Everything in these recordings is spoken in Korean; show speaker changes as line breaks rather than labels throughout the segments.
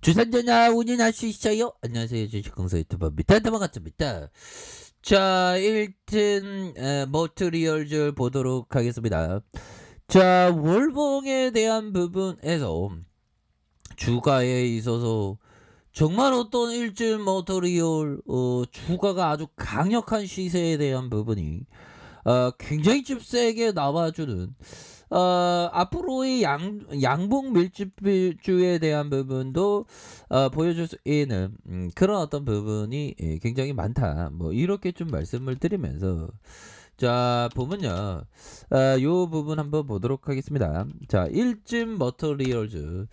주산전화 운영할 수 있어요? 안녕하세요. 주식공사 유튜버입니다. 반갑습니다. 자, 1튼 머트리얼즈 보도록 하겠습니다. 자, 월봉에 대한 부분에서 주가에 있어서 정말 어떤 1진 머트리얼 주가가 아주 강력한 시세에 대한 부분이 굉장히 좀 세게 나와주는 앞으로의 양봉 밀집주에 대한 부분도 보여줄 수 있는 그런 어떤 부분이 굉장히 많다. 뭐 이렇게 좀 말씀을 드리면서 자 보면요. 요 부분 한번 보도록 하겠습니다. 자, 일진 머터리얼즈.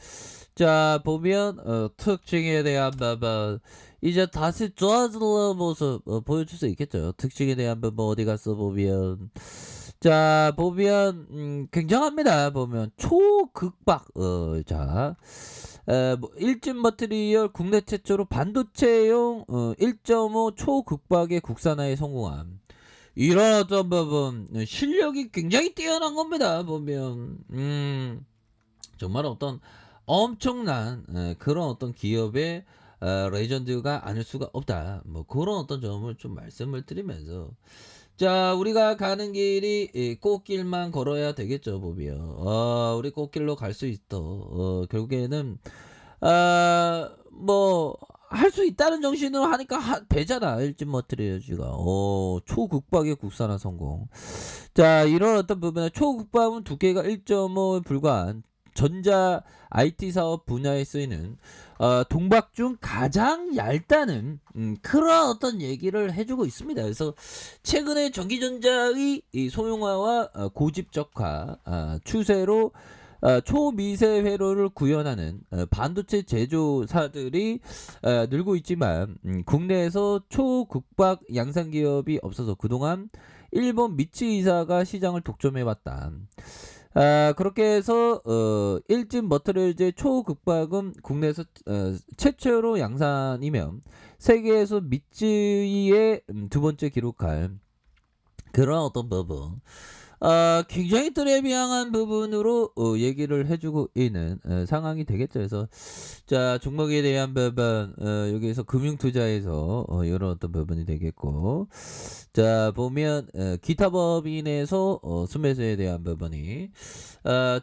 자 보면 특징에 대한 부분 이제 다시 좋아지는 모습 보여줄 수 있겠죠. 특징에 대한 부분 어디 갔어 보면 자 보면 굉장합니다. 보면 초극박 자 일진 머트리얼 국내 최초로 반도체용 1.5 초극박의 국산화에 성공함. 이런 어떤 부분 실력이 굉장히 뛰어난 겁니다. 보면 정말 어떤 엄청난 그런 어떤 기업의 레전드가 아닐 수가 없다. 뭐 그런 어떤 점을 좀 말씀을 드리면서 자 우리가 가는 길이 꽃길만 걸어야 되겠죠. 보면 우리 꽃길로 갈 수 있어. 결국에는 뭐 할 수 있다는 정신으로 하니까 되잖아. 일진 머트리얼즈가 초극박의 국산화 성공. 자 이런 어떤 부분에 초극박은 두께가 1.5에 불과한 전자 IT 사업 분야에 쓰이는 동박 중 가장 얇다는 그런 어떤 얘기를 해주고 있습니다. 그래서 최근에 전기전자의 이 소형화와 고집적화 추세로 초미세 회로를 구현하는 반도체 제조사들이 늘고 있지만 국내에서 초극박 양산 기업이 없어서 그동안 일본 미츠이사가 시장을 독점해왔다. 그렇게 해서 일진 머터리얼즈의 초극박은 국내에서 최초로 양산이며 세계에서 미츠이의 두 번째 기록할 그런 어떤 부분 굉장히 트레비앙한 부분으로 얘기를 해주고 있는 상황이 되겠죠. 그래서 자 종목에 대한 부분 여기에서 금융투자에서 이런 어떤 부분이 되겠고 자 보면 기타 법인에서 순매수에 대한 부분이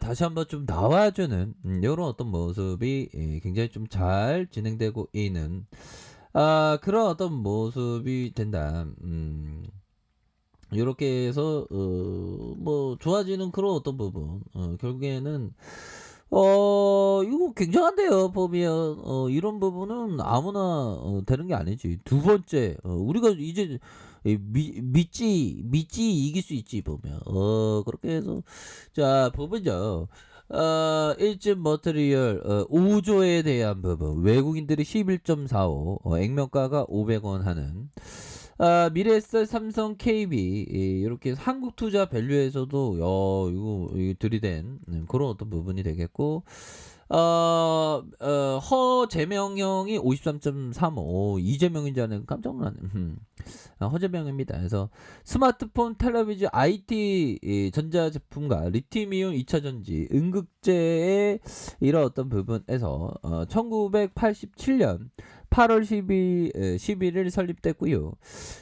다시 한번 좀 나와주는 이런 어떤 모습이 굉장히 좀 잘 진행되고 있는 그런 어떤 모습이 된다. 요렇게 해서 뭐 좋아지는 그런 어떤 부분 결국에는 이거 굉장한데요. 보면 이런 부분은 아무나 되는 게 아니지. 두 번째 우리가 이제 믿지 이길 수 있지 보면 그렇게 해서 자 보면요. 일진 머트리얼 5조에 대한 부분 외국인들이 11.45 액면가가 500원 하는 미래에셋, 삼성, KB 이렇게 한국 투자 밸류에서도 이거 들이댄 그런 어떤 부분이 되겠고 허재명형이 53.35 이재명인 줄 알았는데 깜짝 놀랐네. 허재명입니다. 그래서 스마트폰, 텔레비전, IT 전자제품과 리튬이온 2차전지, 응급제의 이런 어떤 부분에서 1987년 8월 11일 설립됐고요.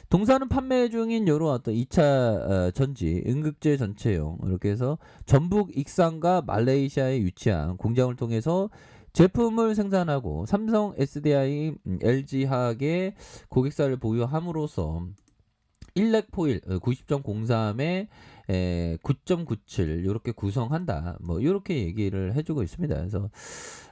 동사는 판매 중인 요런 어떤 2차 전지, 응급제 전체용 이렇게 해서 전북 익산과 말레이시아에 위치한 공장을 통해서 제품을 생산하고 삼성, SDI, LG화학의 고객사를 보유함으로써 일렉포일 90.03에 9.97 이렇게 구성한다. 뭐 이렇게 얘기를 해주고 있습니다. 그래서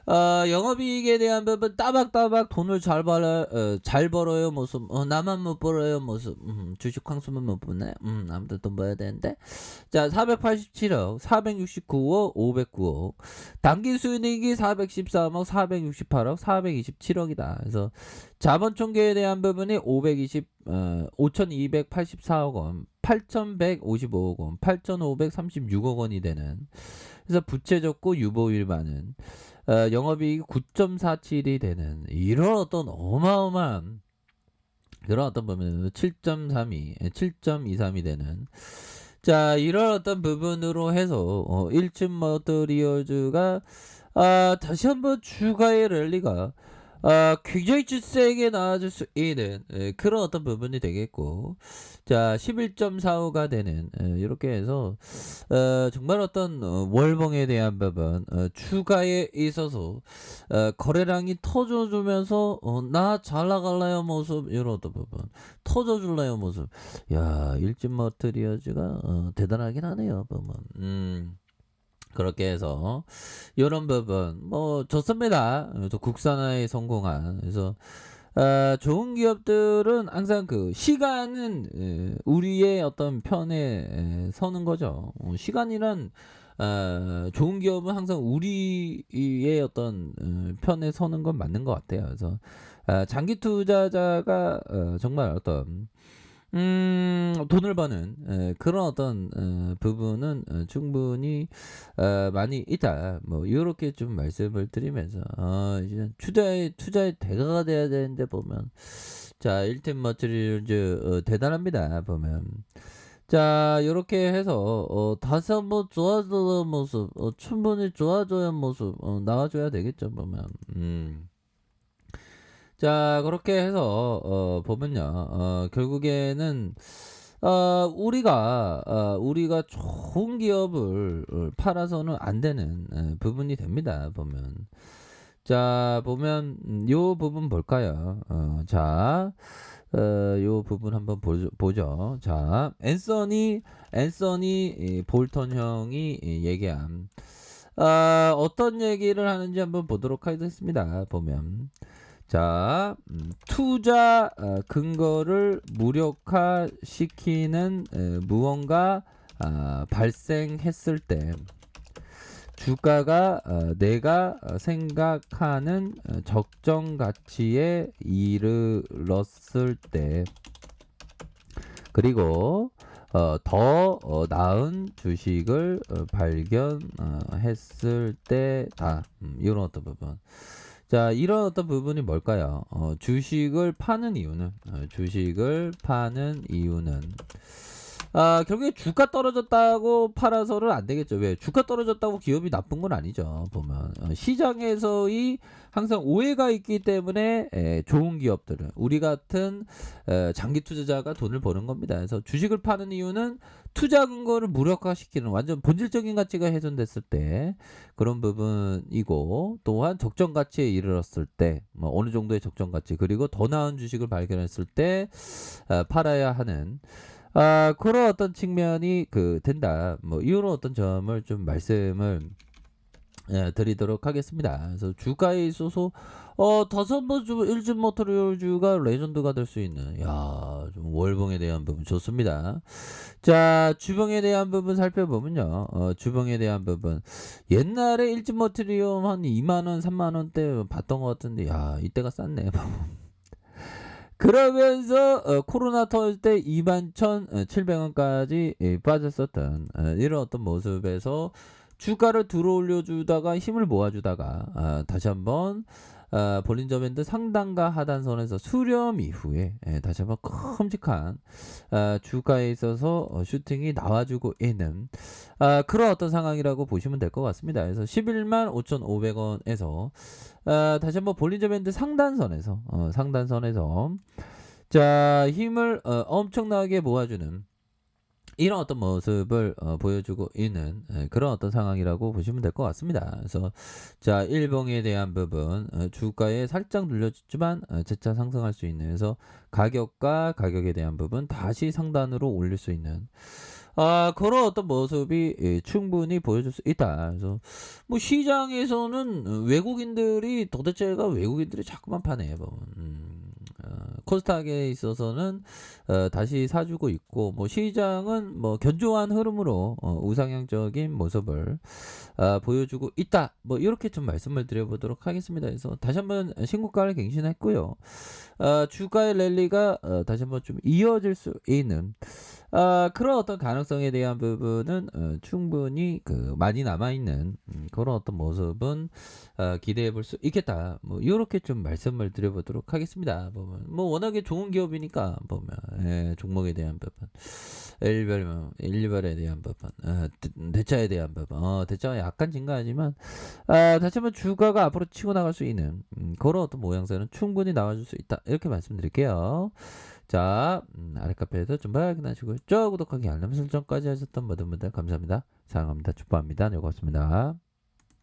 영업이익에 대한 부분 따박따박 돈을 잘 벌어요 모습 나만 못 벌어요 모습 주식 황수만 못 보네 아무튼 돈 벌어야 되는데 자 487억 469억 509억 당기 수익이 413억 468억 427억이다. 그래서 자본 총계에 대한 부분이 5,284억 원 8,155억 원 8,536억 원이 되는 그래서 부채 적고 유보율 많은 영업이익이 9.47이 되는 이런 어떤 어마어마한 그런 어떤 부분은 7.32, 7.23이 되는 자 이런 어떤 부분으로 해서 일진 머터리얼즈가 다시 한번 주가의 랠리가 굉장히 좀 세게 나아질 수 있는 그런 어떤 부분이 되겠고, 자 11.45가 되는 이렇게 해서 정말 어떤 월봉에 대한 부분, 주가에 있어서 거래량이 터져주면서 나 잘 나갈래요 모습, 이런 어떤 부분 터져줄래요 모습. 야 일진 머트리어즈가 대단하긴 하네요 보면. 그렇게 해서 요런 부분 뭐 좋습니다. 그래서 국산화에 성공한. 그래서 좋은 기업들은 항상 그 시간은 우리의 어떤 편에 서는 거죠. 시간이란 좋은 기업은 항상 우리의 어떤 편에 서는 건 맞는 것 같아요. 그래서 장기 투자자가 정말 어떤 돈을 버는 그런 어떤 부분은 충분히 많이 있다. 뭐 요렇게 좀 말씀을 드리면서 이제 투자의 대가가 돼야 되는데 보면, 자 일템 머티리얼즈 대단합니다 보면. 자 요렇게 해서 다시 한번 좋아지는 모습, 충분히 좋아져야 모습 나와줘야 되겠죠 보면. 자 그렇게 해서 보면요, 결국에는 우리가 좋은 기업을 팔아서는 안 되는 부분이 됩니다 보면. 자 보면 요 부분 볼까요? 요 부분 한번 보죠. 자 앤서니 볼턴 형이 얘기한 어떤 얘기를 하는지 한번 보도록 하겠습니다 보면. 자, 투자 근거를 무력화시키는 무언가 발생했을 때, 주가가 내가 생각하는 적정 가치에 이르렀을 때, 그리고 더 나은 주식을 발견했을 때다. 이런 어떤 부분. 자 이런 어떤 부분이 뭘까요? 주식을 파는 이유는 결국에 주가 떨어졌다고 팔아서는 안 되겠죠. 왜? 주가 떨어졌다고 기업이 나쁜 건 아니죠 보면. 시장에서의 항상 오해가 있기 때문에 좋은 기업들은, 우리 같은 장기 투자자가 돈을 버는 겁니다. 그래서 주식을 파는 이유는 투자 근거를 무력화시키는, 완전 본질적인 가치가 훼손됐을 때 그런 부분이고, 또한 적정 가치에 이르렀을 때, 뭐 어느 정도의 적정 가치, 그리고 더 나은 주식을 발견했을 때 팔아야 하는 그런 어떤 측면이 된다. 뭐 이런 어떤 점을 좀 말씀을 드리도록 하겠습니다. 그래서 주가에 있어서 다섯 번 일진 모터리얼주가 레전드가 될 수 있는, 좀 월봉에 대한 부분 좋습니다. 자 주봉에 대한 부분 살펴보면요, 주봉에 대한 부분 옛날에 일진 모터리얼 한 2만원 3만원대 봤던 것 같은데, 이때가 쌌네. 그러면서 코로나 터질 때 21,700원까지 빠졌었던 이런 어떤 모습에서 주가를 들어올려주다가 힘을 모아주다가 다시 한번 볼린저 밴드 상단과 하단선에서 수렴 이후에 다시 한번 큼직한 주가에 있어서 슈팅이 나와주고 있는 그런 어떤 상황이라고 보시면 될 것 같습니다. 그래서 11만 5,500원에서 다시 한번 볼린저 밴드 상단선에서 자 힘을 엄청나게 모아주는 이런 어떤 모습을 보여주고 있는 그런 어떤 상황이라고 보시면 될 것 같습니다. 그래서 자 일봉에 대한 부분 주가에 살짝 눌려주지만 재차 상승할 수 있는, 그래서 가격과 가격에 대한 부분 다시 상단으로 올릴 수 있는 그런 어떤 모습이 충분히 보여줄 수 있다. 그래서 뭐 시장에서는 도대체가 외국인들이 자꾸만 파네 보면. 코스닥에 있어서는 다시 사주고 있고, 뭐 시장은 뭐 견조한 흐름으로 우상향적인 모습을 보여주고 있다. 뭐 이렇게 좀 말씀을 드려보도록 하겠습니다. 그래서 다시 한번 신고가를 갱신했고요. 주가의 랠리가 다시 한번 좀 이어질 수 있는 그런 어떤 가능성에 대한 부분은 충분히 많이 남아 있는 그런 어떤 모습은 기대해 볼 수 있겠다. 뭐 요렇게 좀 말씀을 드려 보도록 하겠습니다. 보면 뭐 워낙에 좋은 기업이니까 보면 예, 종목에 대한 부분, 일별에 대한 부분, 대차에 대한 부분, 대차가 약간 증가하지만 다시 한번 주가가 앞으로 치고 나갈 수 있는 그런 어떤 모양새는 충분히 나와줄 수 있다. 이렇게 말씀드릴게요. 자, 아랫카페에서 좀 발견하시고요. 저 구독하기, 알람 설정까지 하셨던 모든 분들 감사합니다. 사랑합니다. 축복합니다. 네, 고맙습니다.